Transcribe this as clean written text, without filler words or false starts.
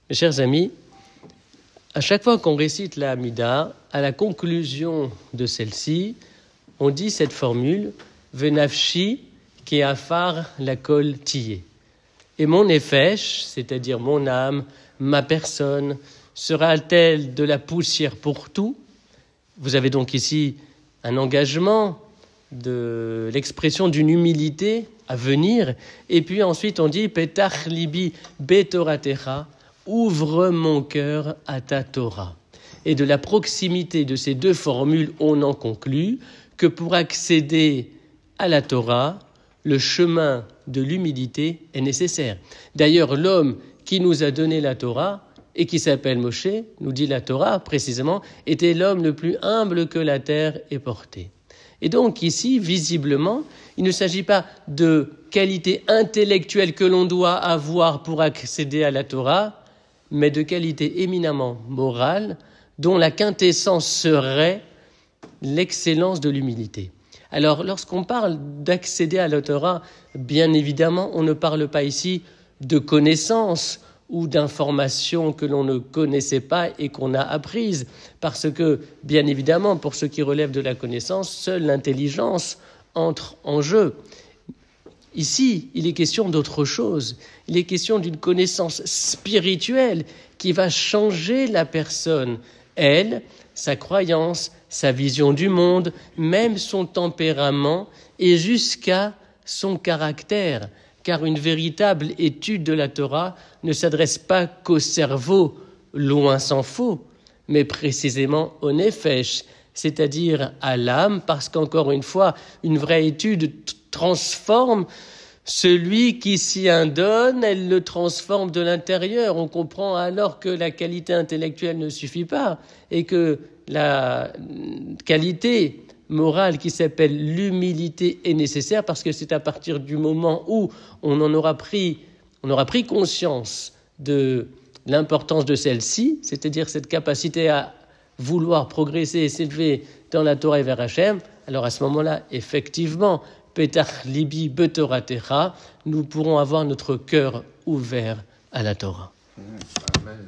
Mes chers amis, à chaque fois qu'on récite la Hamida, à la conclusion de celle-ci, on dit cette formule « Venafshi ki afar lakol tiyeh ». Et mon nefesh, c'est-à-dire mon âme, ma personne, sera-t-elle de la poussière pour tout? Vous avez donc ici un engagement de l'expression d'une humilité à venir. Et puis ensuite on dit « Petach libi betoratecha » ouvre mon cœur à ta Torah. Et de la proximité de ces deux formules, on en conclut que pour accéder à la Torah, le chemin de l'humilité est nécessaire. D'ailleurs, l'homme qui nous a donné la Torah et qui s'appelle Moshe, nous dit la Torah précisément, était l'homme le plus humble que la terre ait porté. Et donc ici, visiblement, il ne s'agit pas de qualité intellectuelle que l'on doit avoir pour accéder à la Torah, mais de qualité éminemment morale, dont la quintessence serait l'excellence de l'humilité. Alors, lorsqu'on parle d'accéder à la Torah, bien évidemment, on ne parle pas ici de connaissances ou d'informations que l'on ne connaissait pas et qu'on a apprises, parce que, bien évidemment, pour ce qui relève de la connaissance, seule l'intelligence entre en jeu. Ici, il est question d'autre chose. Il est question d'une connaissance spirituelle qui va changer la personne. Elle, sa croyance, sa vision du monde, même son tempérament et jusqu'à son caractère. Car une véritable étude de la Torah ne s'adresse pas qu'au cerveau, loin s'en faut, mais précisément au nefesh, c'est-à-dire à l'âme, parce qu'encore une fois, une vraie étude transforme celui qui s'y adonne, elle le transforme de l'intérieur. On comprend alors que la qualité intellectuelle ne suffit pas et que la qualité morale qui s'appelle l'humilité est nécessaire, parce que c'est à partir du moment où on aura pris conscience de l'importance de celle-ci, c'est-à-dire cette capacité à vouloir progresser et s'élever dans la Torah et vers Hachem, alors à ce moment-là, effectivement, Petach libi betoratecha, nous pourrons avoir notre cœur ouvert à la Torah. Amen.